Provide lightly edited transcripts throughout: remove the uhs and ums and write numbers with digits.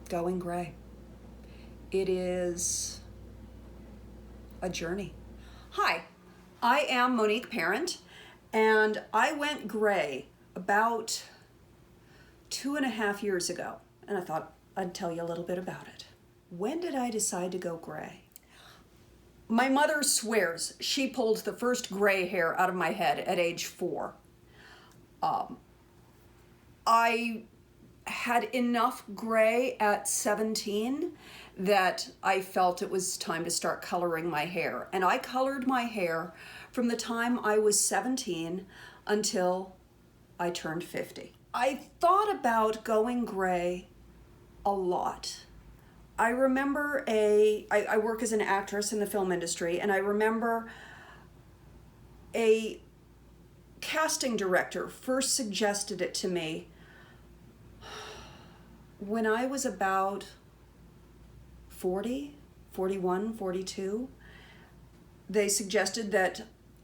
going gray. It is a journey. Hi, I am Monique Parent, and I went gray about 2.5 years ago, and I thought I'd tell you a little bit about it. When did I decide to go gray? My mother swears she pulled the first gray hair out of my head at age 4. I had enough gray at 17 that I felt it was time to start coloring my hair. And I colored my hair from the time I was 17 until I turned 50. I thought about going gray a lot. I remember I work as an actress in the film industry, and I remember a casting director first suggested it to me when I was about 40, 41, 42. They suggested that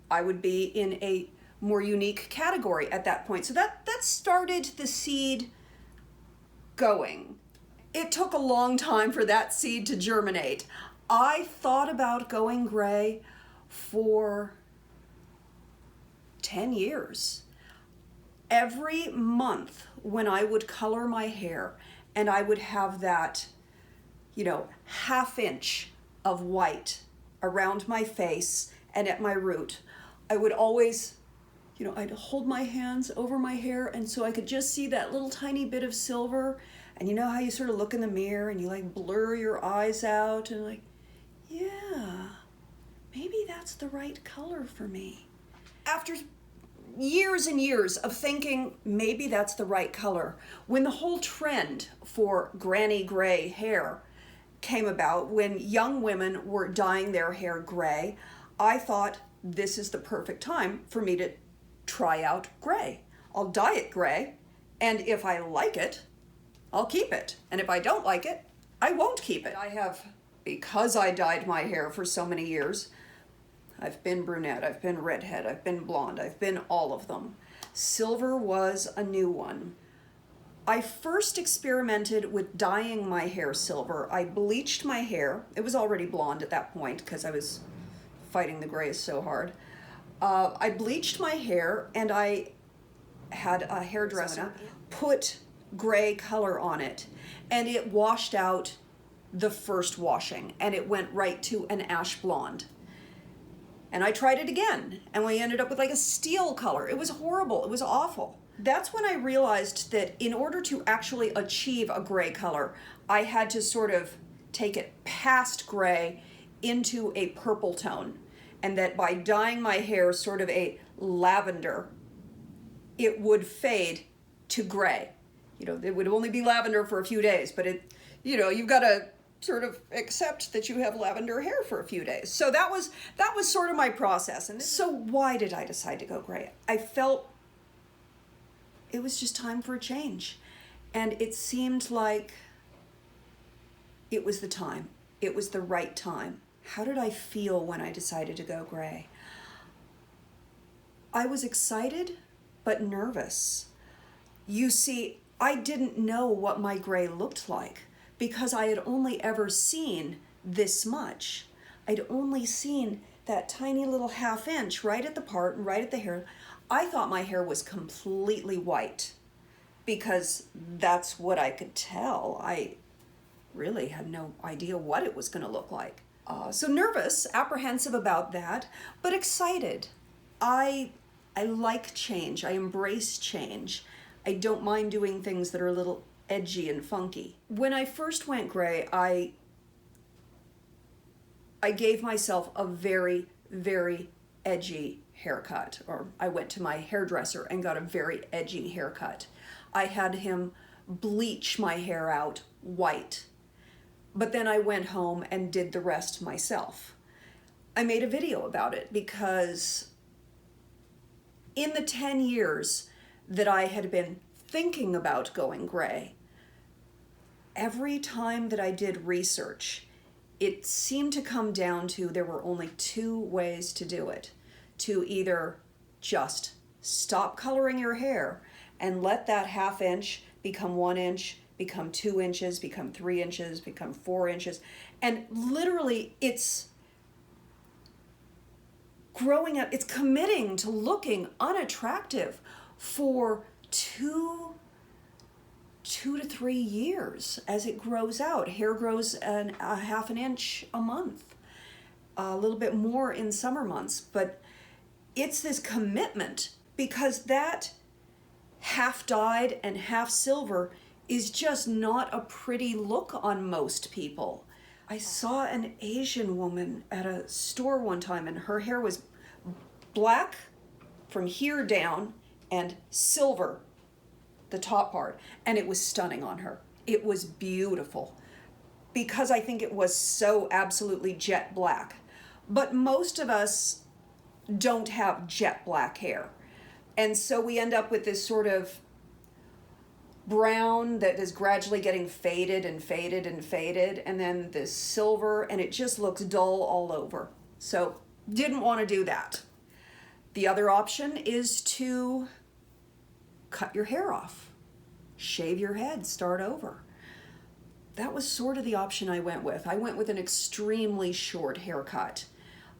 I would be in a more unique category at that point. So that started the seed going. It took a long time for that seed to germinate. I thought about going gray for 10 years. Every month when I would color my hair and I would have that, ½ inch of white around my face and at my root, I would always, I'd hold my hands over my hair, and so I could just see that little tiny bit of silver. And you know how you sort of look in the mirror and you blur your eyes out and yeah, maybe that's the right color for me. After years and years of thinking maybe that's the right color, when the whole trend for granny gray hair came about, when young women were dyeing their hair gray, I thought this is the perfect time for me to try out gray. I'll dye it gray, and if I like it, I'll keep it. And if I don't like it, I won't keep it. Because I dyed my hair for so many years, I've been brunette, I've been redhead, I've been blonde, I've been all of them. Silver was a new one. I first experimented with dyeing my hair silver. I bleached my hair. It was already blonde at that point because I was fighting the grays so hard. I bleached my hair, and I had a hairdresser put gray color on it, and it washed out the first washing, and it went right to an ash blonde. And I tried it again, and we ended up with a steel color. It was horrible. It was awful. That's when I realized that in order to actually achieve a gray color, I had to sort of take it past gray into a purple tone, and that by dyeing my hair sort of a lavender, it would fade to gray. It would only be lavender for a few days, but you've got to sort of accept that you have lavender hair for a few days. So that was sort of my process. And so why did I decide to go gray? I felt it was just time for a change. And it seemed like it was the time. It was the right time. How did I feel when I decided to go gray? I was excited, but nervous. You see, I didn't know what my gray looked like because I had only ever seen this much. I'd only seen that tiny little ½ inch right at the part and right at the hair. I thought my hair was completely white because that's what I could tell. I really had no idea what it was going to look like. So nervous, apprehensive about that, but excited. I like change. I embrace change. I don't mind doing things that are a little edgy and funky. When I first went gray, I gave myself a very, very edgy haircut, or I went to my hairdresser and got a very edgy haircut. I had him bleach my hair out white, but then I went home and did the rest myself. I made a video about it because in the 10 years that I had been thinking about going gray, every time that I did research, it seemed to come down to there were only 2 ways to do it. To either just stop coloring your hair and let that ½ inch become 1 inch become 2 inches, become 3 inches, become 4 inches. And literally it's growing up, it's committing to looking unattractive for 2 to 3 years as it grows out. Hair grows a half an inch a month, a little bit more in summer months, but it's this commitment because that half dyed and half silver is just not a pretty look on most people. I saw an Asian woman at a store one time and her hair was black from here down and silver, the top part, and it was stunning on her. It was beautiful because I think it was so absolutely jet black. But most of us don't have jet black hair. And so we end up with this sort of brown that is gradually getting faded and faded and faded, and then this silver, and it just looks dull all over. So didn't want to do that. The other option is to cut your hair off, shave your head, start over. That was sort of the option I went with. I went with an extremely short haircut.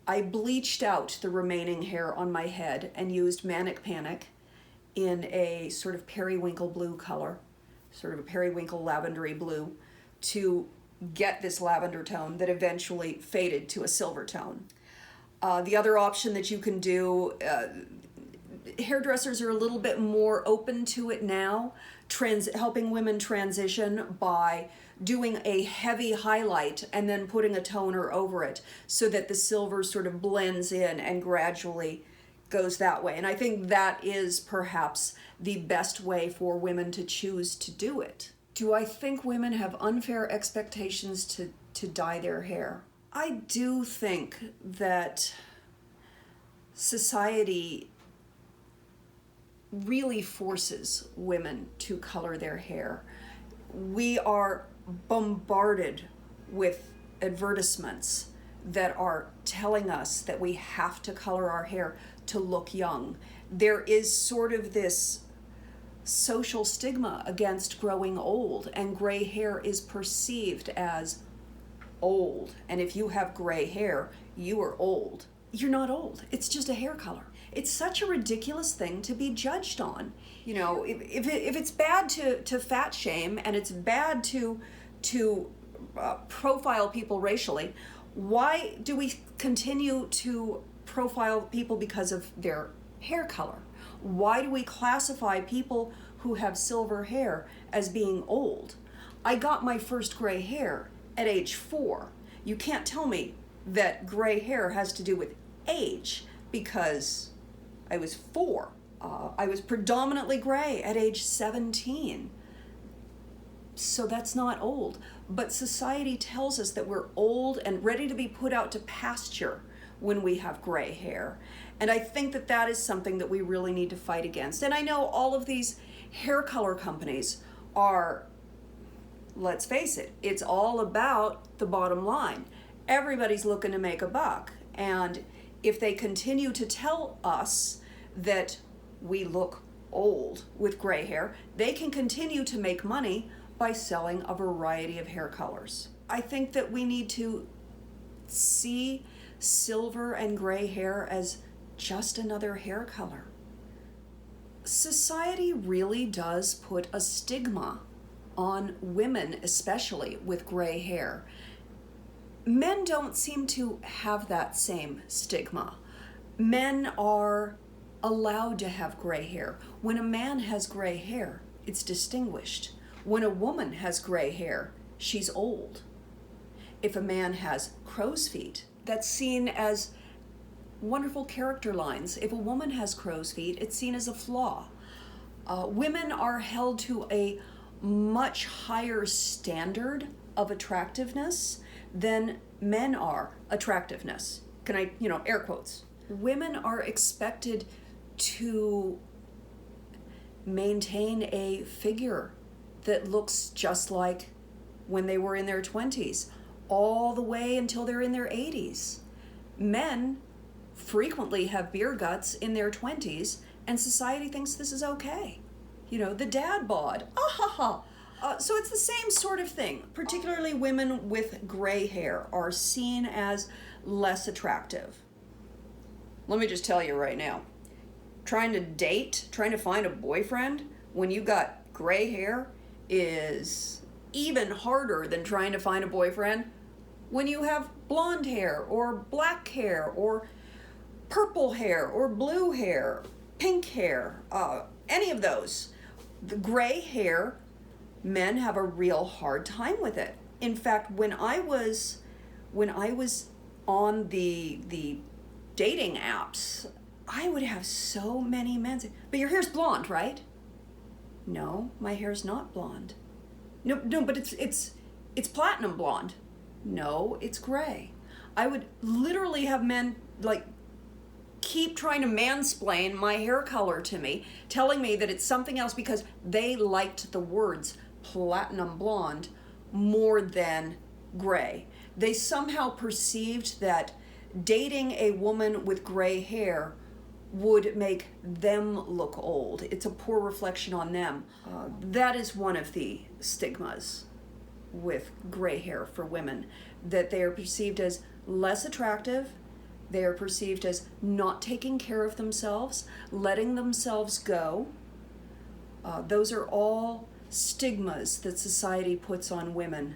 I bleached out the remaining hair on my head and used Manic Panic in a sort of periwinkle blue color, sort of a periwinkle lavendery blue, to get this lavender tone that eventually faded to a silver tone. The other option that you can do, hairdressers are a little bit more open to it now, helping women transition by doing a heavy highlight and then putting a toner over it so that the silver sort of blends in and gradually goes that way. And I think that is perhaps the best way for women to choose to do it. Do I think women have unfair expectations to dye their hair? I do think that society really forces women to color their hair. We are bombarded with advertisements that are telling us that we have to color our hair to look young. There is sort of this social stigma against growing old, and gray hair is perceived as old. And if you have gray hair, you are old. You're not old. It's just a hair color. It's such a ridiculous thing to be judged on. You know, if it's bad to fat shame and it's bad to profile people racially, why do we continue to profile people because of their hair color? Why do we classify people who have silver hair as being old? I got my first gray hair at age 4. You can't tell me that gray hair has to do with age because I was 4. I was predominantly gray at age 17. So that's not old. But society tells us that we're old and ready to be put out to pasture when we have gray hair. And I think that that is something that we really need to fight against. And I know all of these hair color companies are, let's face it, it's all about the bottom line. Everybody's looking to make a buck. And if they continue to tell us that we look old with gray hair, they can continue to make money by selling a variety of hair colors. I think that we need to see silver and gray hair as just another hair color. Society really does put a stigma on women, especially with gray hair. Men don't seem to have that same stigma. Men are allowed to have gray hair. When a man has gray hair, it's distinguished. When a woman has gray hair, she's old. If a man has crow's feet, that's seen as wonderful character lines. If a woman has crow's feet, it's seen as a flaw. Women are held to a much higher standard of attractiveness than men are attractiveness. Can I, air quotes. Women are expected to maintain a figure that looks just like when they were in their 20s, all the way until they're in their 80s. Men frequently have beer guts in their 20s, and society thinks this is okay. The dad bod. So it's the same sort of thing. Particularly women with gray hair are seen as less attractive. Let me just tell you right now, trying to find a boyfriend when you got gray hair is even harder than trying to find a boyfriend when you have blonde hair or black hair or purple hair or blue hair, pink hair, any of those. The gray hair, men have a real hard time with it. In fact, when I was on the dating apps, I would have so many men say, "But your hair's blonde, right?" "No, my hair's not blonde." No, but it's platinum blonde." "No, it's gray." I would literally have men like keep trying to mansplain my hair color to me, telling me that it's something else because they liked the words platinum blonde more than gray. They somehow perceived that dating a woman with gray hair would make them look old. It's a poor reflection on them. That is one of the stigmas with gray hair for women, that they are perceived as less attractive. They are perceived as not taking care of themselves, letting themselves go. Those are all stigmas that society puts on women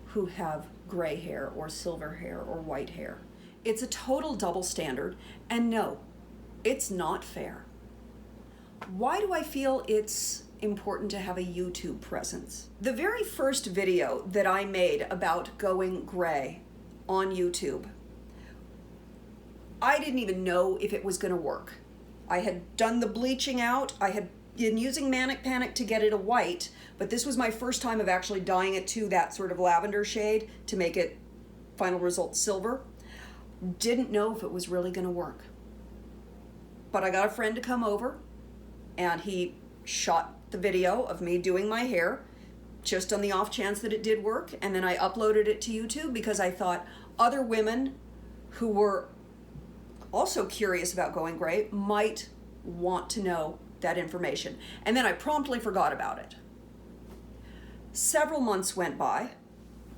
who have gray hair or silver hair or white hair. It's a total double standard, and no, it's not fair. Why do I feel it's important to have a YouTube presence? The very first video that I made about going gray on YouTube, I didn't even know if it was going to work. I had done the bleaching out. I had been using Manic Panic to get it a white, but this was my first time of actually dyeing it to that sort of lavender shade to make it final result silver. Didn't know if it was really going to work. But I got a friend to come over, and he shot the video of me doing my hair just on the off chance that it did work, and then I uploaded it to YouTube because I thought other women who were also curious about going gray might want to know that information. And then I promptly forgot about it. Several months went by,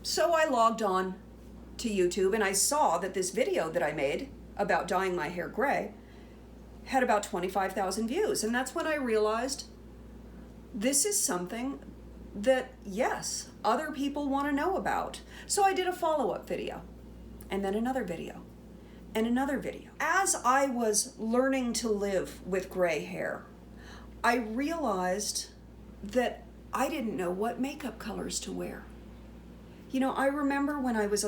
so I logged on to YouTube and I saw that this video that I made about dyeing my hair gray had about 25,000 views. And that's when I realized this is something that, yes, other people want to know about. So I did a follow-up video, and then another video, and another video. As I was learning to live with gray hair, I realized that I didn't know what makeup colors to wear. You know, I remember when I was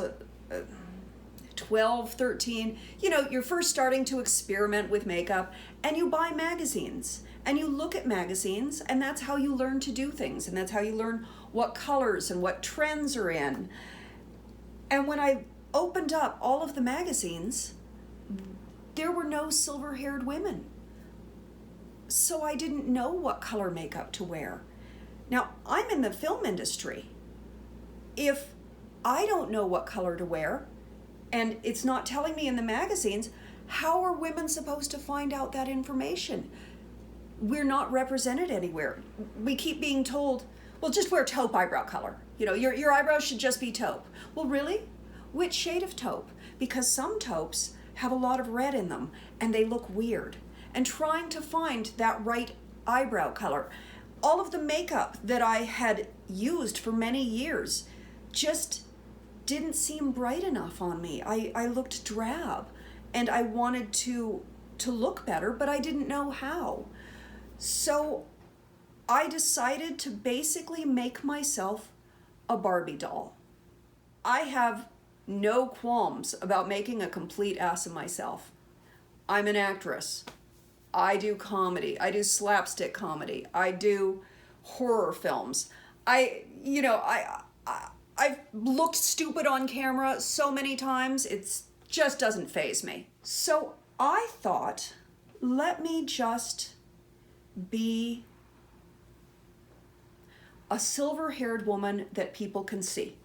12, 13, you know, you're first starting to experiment with makeup, and you buy magazines, and you look at magazines, and that's how you learn to do things, and that's how you learn what colors and what trends are in. And when I opened up all of the magazines, there were no silver-haired women. So I didn't know what color makeup to wear. Now, I'm in the film industry. If I don't know what color to wear, and it's not telling me in the magazines, how are women supposed to find out that information? We're not represented anywhere. We keep being told, well, just wear taupe eyebrow color. You know, your eyebrows should just be taupe. Well, really? Which shade of taupe? Because some taupes have a lot of red in them, and they look weird. And trying to find that right eyebrow color. All of the makeup that I had used for many years just didn't seem bright enough on me. I looked drab, and I wanted to look better, but I didn't know how. So I decided to basically make myself a Barbie doll. I have no qualms about making a complete ass of myself. I'm an actress. I do comedy. I do slapstick comedy. I do horror films. I've looked stupid on camera so many times, it just doesn't faze me. So I thought, let me just be a silver-haired woman that people can see.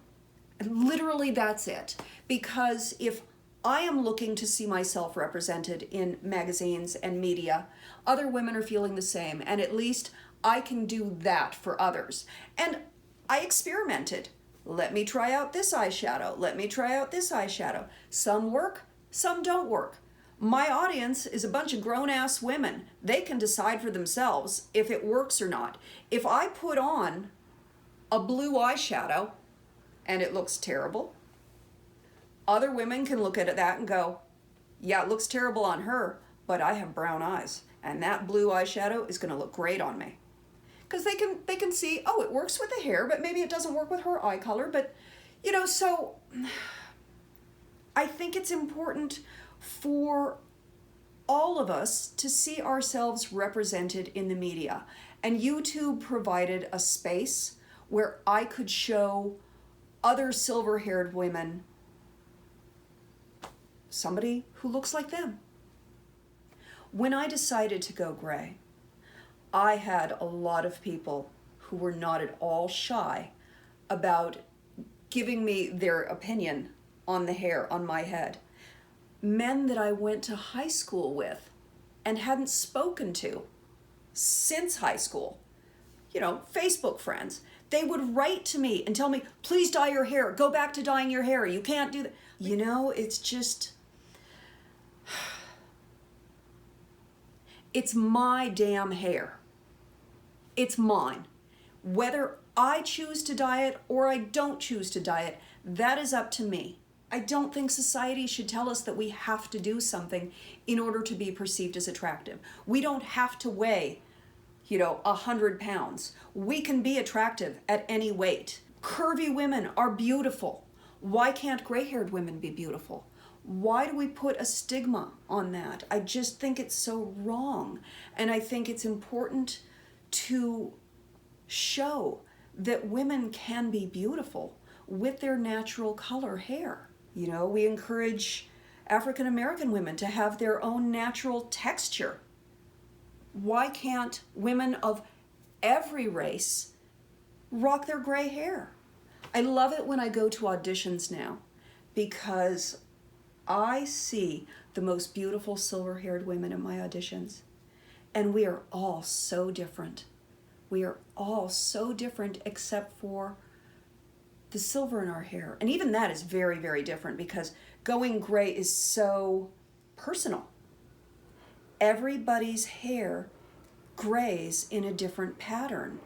And literally that's it. Because if I am looking to see myself represented in magazines and media, other women are feeling the same, and at least I can do that for others. And I experimented. Let me try out this eyeshadow. Let me try out this eyeshadow. Some work, some don't work. My audience is a bunch of grown-ass women. They can decide for themselves if it works or not. If I put on a blue eyeshadow and it looks terrible, other women can look at that and go, yeah, it looks terrible on her, but I have brown eyes, and that blue eyeshadow is going to look great on me. Because they can see, oh, it works with the hair, but maybe it doesn't work with her eye color. But, you know, so I think it's important for all of us to see ourselves represented in the media. And YouTube provided a space where I could show other silver-haired women somebody who looks like them. When I decided to go gray, I had a lot of people who were not at all shy about giving me their opinion on the hair on my head. Men that I went to high school with and hadn't spoken to since high school, you know, Facebook friends, they would write to me and tell me, please dye your hair, go back to dyeing your hair, you can't do that. You know, it's just, it's my damn hair. It's mine. Whether I choose to dye it or I don't choose to dye it, that is up to me. I don't think society should tell us that we have to do something in order to be perceived as attractive. We don't have to weigh, 100 pounds. We can be attractive at any weight. Curvy women are beautiful. Why can't gray-haired women be beautiful? Why do we put a stigma on that? I just think it's so wrong. And I think it's important to show that women can be beautiful with their natural color hair. You know, we encourage African American women to have their own natural texture. Why can't women of every race rock their gray hair? I love it when I go to auditions now because I see the most beautiful silver-haired women in my auditions. And we are all so different. We are all so different except for the silver in our hair. And even that is very, very different because going gray is so personal. Everybody's hair grays in a different pattern.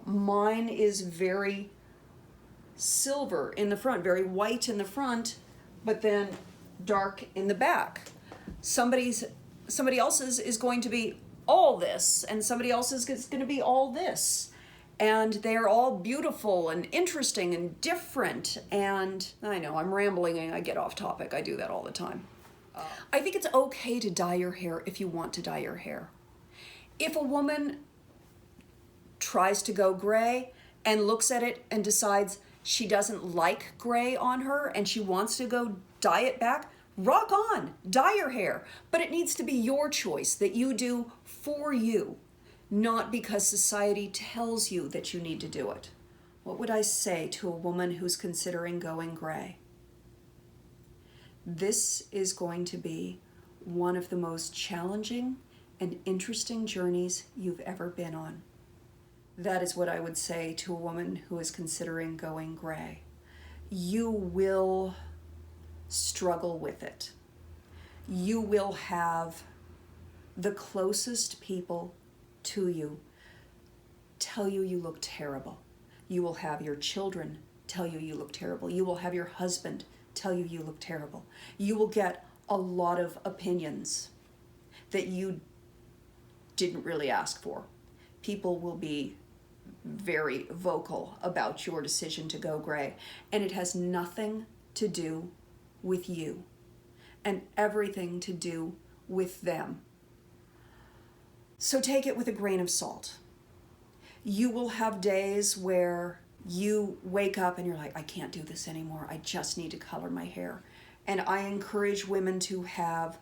Mine is very silver in the front, very white in the front, but then dark in the back. Somebody else's is going to be all this, and somebody else's is going to be all this. And they're all beautiful and interesting and different. And I know I'm rambling and I get off topic. I do that all the time. I think it's okay to dye your hair if you want to dye your hair. If a woman tries to go gray and looks at it and decides she doesn't like gray on her and she wants to go dye it back, rock on, dye your hair. But it needs to be your choice that you do for you, not because society tells you that you need to do it. What would I say to a woman who's considering going gray? This is going to be one of the most challenging and interesting journeys you've ever been on. That is what I would say to a woman who is considering going gray. You will struggle with it. You will have the closest people to you tell you you look terrible. You will have your children tell you you look terrible. You will have your husband tell you you look terrible. You will get a lot of opinions that you didn't really ask for. People will be very vocal about your decision to go gray, and it has nothing to do with you and everything to do with them. So take it with a grain of salt. You will have days where you wake up and you're like, I can't do this anymore. I just need to color my hair. And I encourage women to have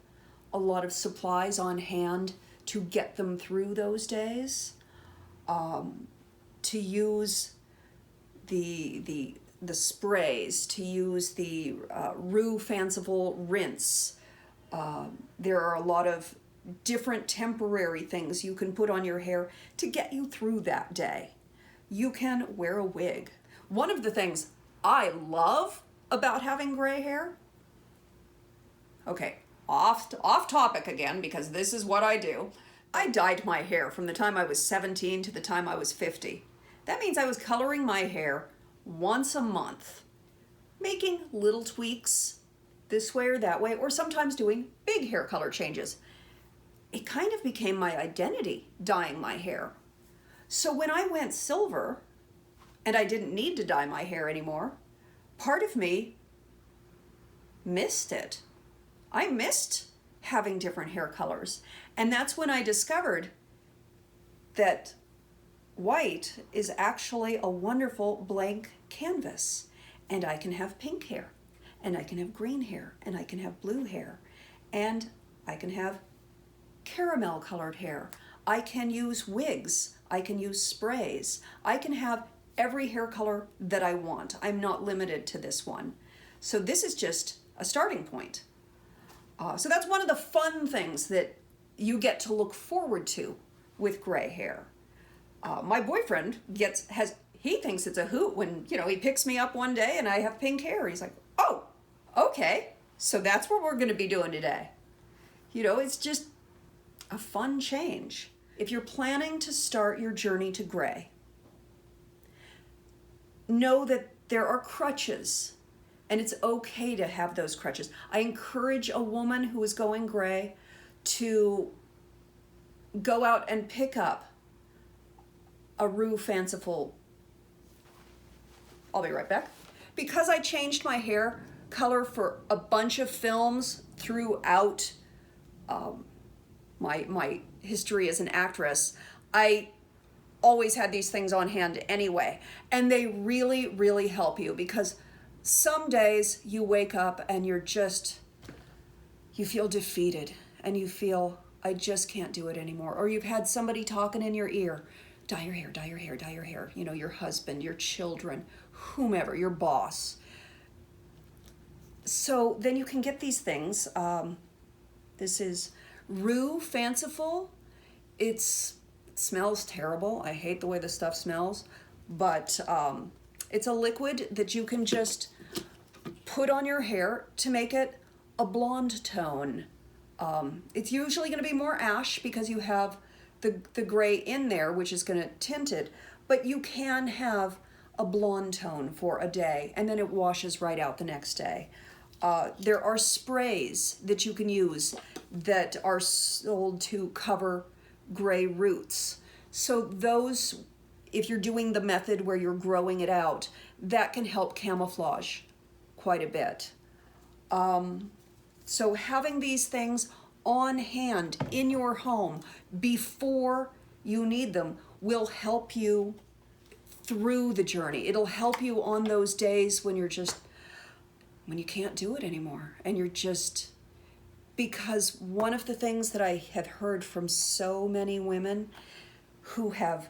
a lot of supplies on hand to get them through those days. To use the sprays, to use the Rue Fanciful Rinse. There are a lot of different temporary things you can put on your hair to get you through that day. You can wear a wig. One of the things I love about having gray hair, okay, off topic again, because this is what I do. I dyed my hair from the time I was 17 to the time I was 50. That means I was coloring my hair once a month, making little tweaks this way or that way, or sometimes doing big hair color changes. It kind of became my identity, dyeing my hair. So when I went silver and I didn't need to dye my hair anymore, part of me missed it. I missed having different hair colors. And that's when I discovered that white is actually a wonderful blank canvas. And I can have pink hair, and I can have green hair, and I can have blue hair, and I can have caramel colored hair. I can use wigs. I can use sprays. I can have every hair color that I want. I'm not limited to this one. So this is just a starting point. So that's one of the fun things that you get to look forward to with gray hair. My boyfriend he thinks it's a hoot when, he picks me up one day and I have pink hair. He's like, oh, okay. So that's what we're going to be doing today. It's just a fun change. If you're planning to start your journey to gray, know that there are crutches, and it's okay to have those crutches. I encourage a woman who is going gray to go out and pick up a Rue Fanciful. I'll be right back. Because I changed my hair color for a bunch of films throughout my history as an actress, I always had these things on hand anyway. And they really, really help you, because some days you wake up and you feel defeated and you feel, I just can't do it anymore. Or you've had somebody talking in your ear, dye your hair, dye your hair, dye your hair. Your husband, your children, whomever, your boss. So then you can get these things. This is Rue Fanciful. It smells terrible. I hate the way the stuff smells, but it's a liquid that you can just put on your hair to make it a blonde tone. It's usually going to be more ash because you have the gray in there, which is going to tint it, but you can have a blonde tone for a day and then it washes right out the next day. There are sprays that you can use that are sold to cover gray roots. So those, if you're doing the method where you're growing it out, that can help camouflage quite a bit. So having these things on hand in your home before you need them will help you through the journey. It'll help you on those days when you can't do it anymore. And because one of the things that I have heard from so many women who have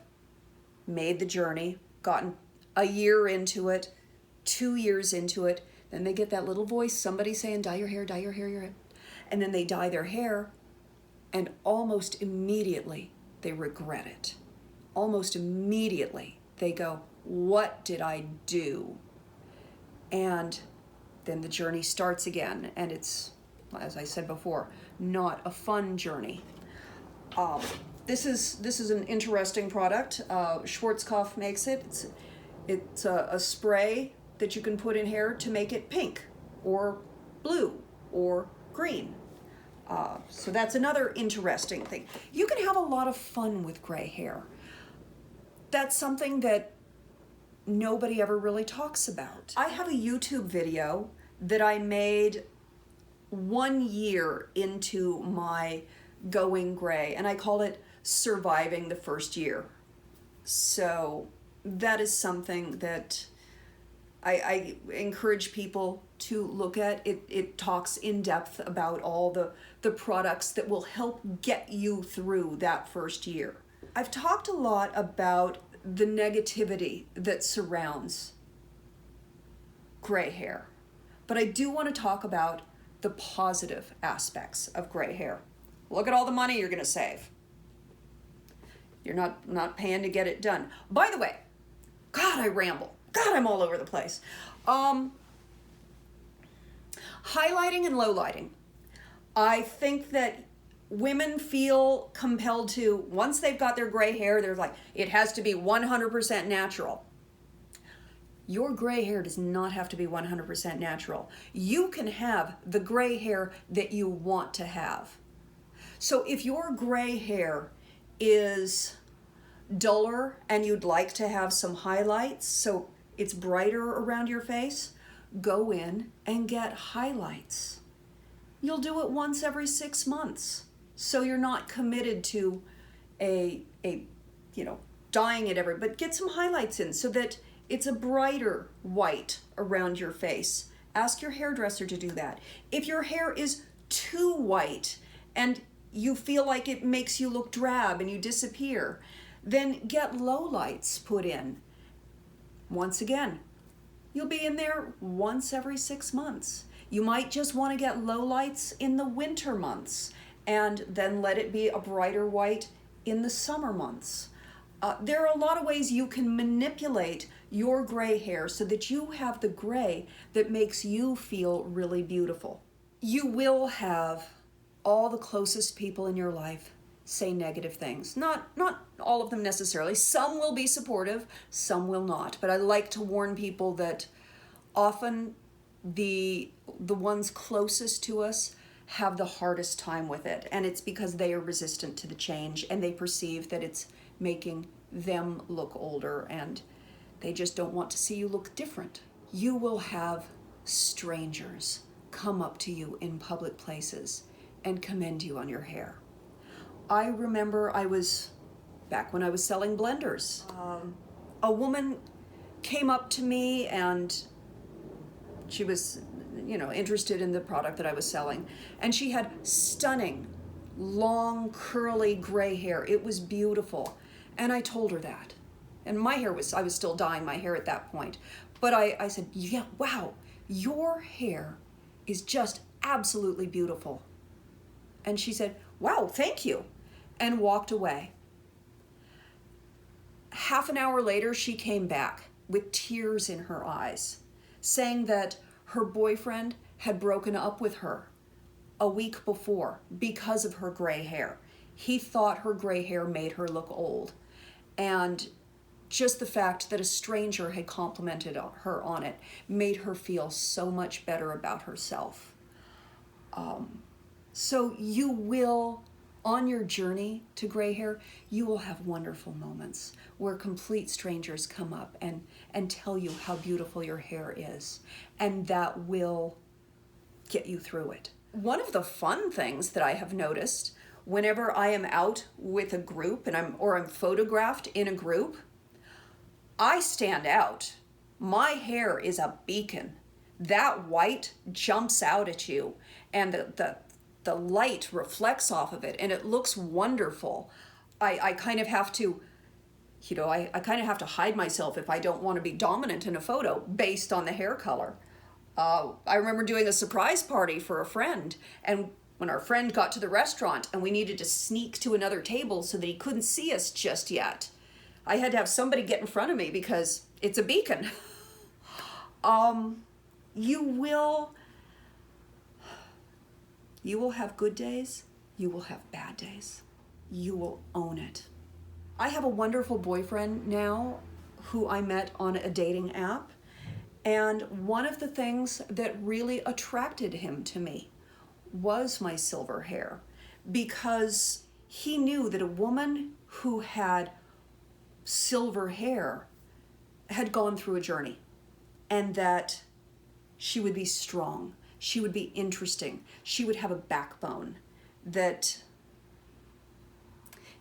made the journey, gotten a year into it, 2 years into it, then they get that little voice, somebody saying, dye your hair, your hair. And then they dye their hair, and almost immediately they regret it. Almost immediately they go, what did I do? And then the journey starts again, and it's, as I said before, not a fun journey. This is an interesting product. Schwarzkopf makes it. It's a spray that you can put in hair to make it pink or blue or green. So that's another interesting thing. You can have a lot of fun with gray hair. That's something that nobody ever really talks about. I have a YouTube video that I made 1 year into my going gray, and I call it Surviving the First Year. So that is something that I encourage people to look at. It talks in depth about all the products that will help get you through that first year. I've talked a lot about the negativity that surrounds gray hair, but I do want to talk about the positive aspects of gray hair. Look at all the money you're going to save. You're not paying to get it done. By the way, God, I ramble. God, I'm all over the place. Highlighting and lowlighting. I think that women feel compelled to, once they've got their gray hair, they're like, it has to be 100% natural. Your gray hair does not have to be 100% natural. You can have the gray hair that you want to have. So if your gray hair is duller and you'd like to have some highlights so it's brighter around your face, go in and get highlights. You'll do it once every 6 months. So you're not committed to dyeing it but get some highlights in so that it's a brighter white around your face. Ask your hairdresser to do that. If your hair is too white and you feel like it makes you look drab and you disappear, then get low lights put in. Once again, you'll be in there once every 6 months. You might just want to get low lights in the winter months and then let it be a brighter white in the summer months. There are a lot of ways you can manipulate your gray hair so that you have the gray that makes you feel really beautiful. You will have all the closest people in your life say negative things. Not all of them necessarily. Some will be supportive, some will not. But I like to warn people that often the ones closest to us have the hardest time with it. And it's because they are resistant to the change and they perceive that it's making them look older and they just don't want to see you look different. You will have strangers come up to you in public places and commend you on your hair. I remember back when I was selling blenders, a woman came up to me and she was, interested in the product that I was selling. And she had stunning, long, curly gray hair. It was beautiful. And I told her that. And I was still dyeing my hair at that point. But I said, yeah, wow, your hair is just absolutely beautiful. And she said, wow, thank you, and walked away. Half an hour later, she came back with tears in her eyes, saying that her boyfriend had broken up with her a week before because of her gray hair. He thought her gray hair made her look old. And just the fact that a stranger had complimented her on it made her feel so much better about herself. So you will, on your journey to gray hair, you will have wonderful moments where complete strangers come up and tell you how beautiful your hair is. And that will get you through it. One of the fun things that I have noticed whenever I am out with a group and I'm photographed in a group, I stand out. My hair is a beacon. That white jumps out at you and the light reflects off of it and it looks wonderful. I kind of have to, I kind of have to hide myself if I don't want to be dominant in a photo based on the hair color. I remember doing a surprise party for a friend, and when our friend got to the restaurant and we needed to sneak to another table so that he couldn't see us just yet, I had to have somebody get in front of me because it's a beacon. You will have good days, you will have bad days. You will own it. I have a wonderful boyfriend now who I met on a dating app, and one of the things that really attracted him to me was my silver hair, because he knew that a woman who had silver hair had gone through a journey and that she would be strong, she would be interesting, she would have a backbone, that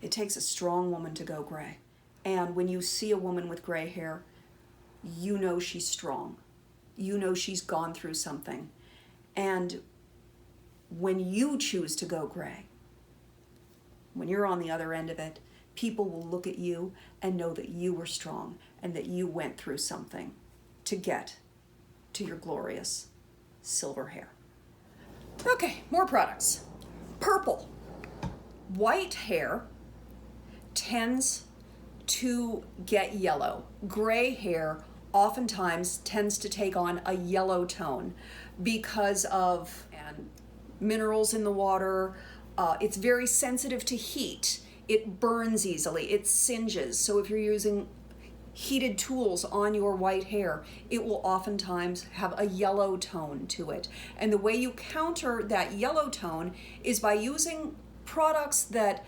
it takes a strong woman to go gray. And when you see a woman with gray hair, you know she's strong. You know she's gone through something. And when you choose to go gray, when you're on the other end of it, people will look at you and know that you were strong and that you went through something to get to your glorious silver hair. Okay, more products. Purple. White hair tends to get yellow. Gray hair oftentimes tends to take on a yellow tone because of minerals in the water. It's very sensitive to heat. It burns easily, it singes. So if you're using heated tools on your white hair, it will oftentimes have a yellow tone to it. And the way you counter that yellow tone is by using products that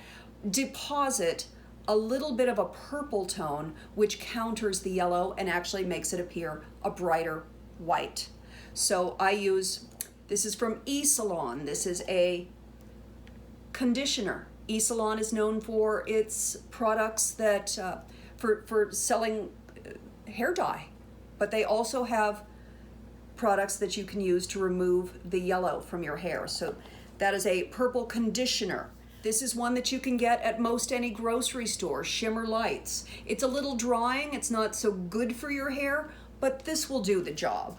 deposit a little bit of a purple tone, which counters the yellow and actually makes it appear a brighter white. So I use, this is from eSalon. This is a conditioner. eSalon is known for its products that for selling hair dye, but they also have products that you can use to remove the yellow from your hair. So that is a purple conditioner. This is one that you can get at most any grocery store, Shimmer Lights. It's a little drying, it's not so good for your hair, but this will do the job.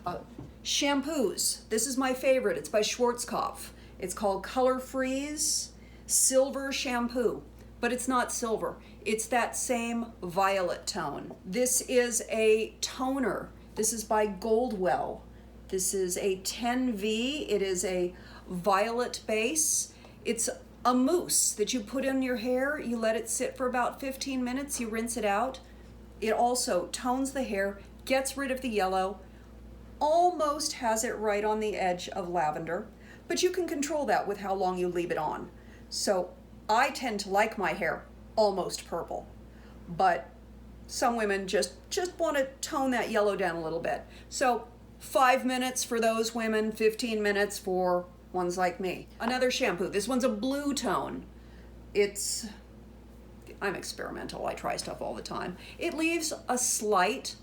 Shampoos, this is my favorite, it's by Schwarzkopf. It's called Color Freeze Silver Shampoo, but it's not silver. It's that same violet tone. This is a toner. This is by Goldwell. This is a 10V. It is a violet base. It's a mousse that you put in your hair. You let it sit for about 15 minutes. You rinse it out. It also tones the hair, gets rid of the yellow, almost has it right on the edge of lavender, but you can control that with how long you leave it on. So I tend to like my hair almost purple, but some women just want to tone that yellow down a little bit. So 5 minutes for those women, 15 minutes for ones like me. Another shampoo, this one's a blue tone. I'm experimental, I try stuff all the time. It leaves a slight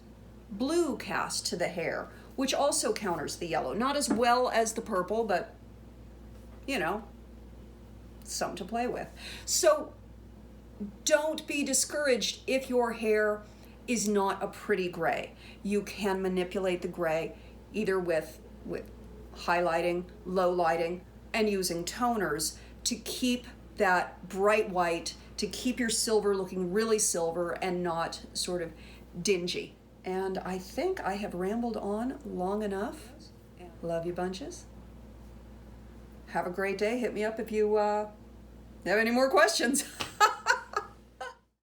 blue cast to the hair, which also counters the yellow. Not as well as the purple, but you know, something to play with. So don't be discouraged if your hair is not a pretty gray. You can manipulate the gray either with highlighting, low lighting, and using toners to keep that bright white, to keep your silver looking really silver and not sort of dingy. And I think I have rambled on long enough. Love you bunches. Have a great day. Hit me up if you have any more questions.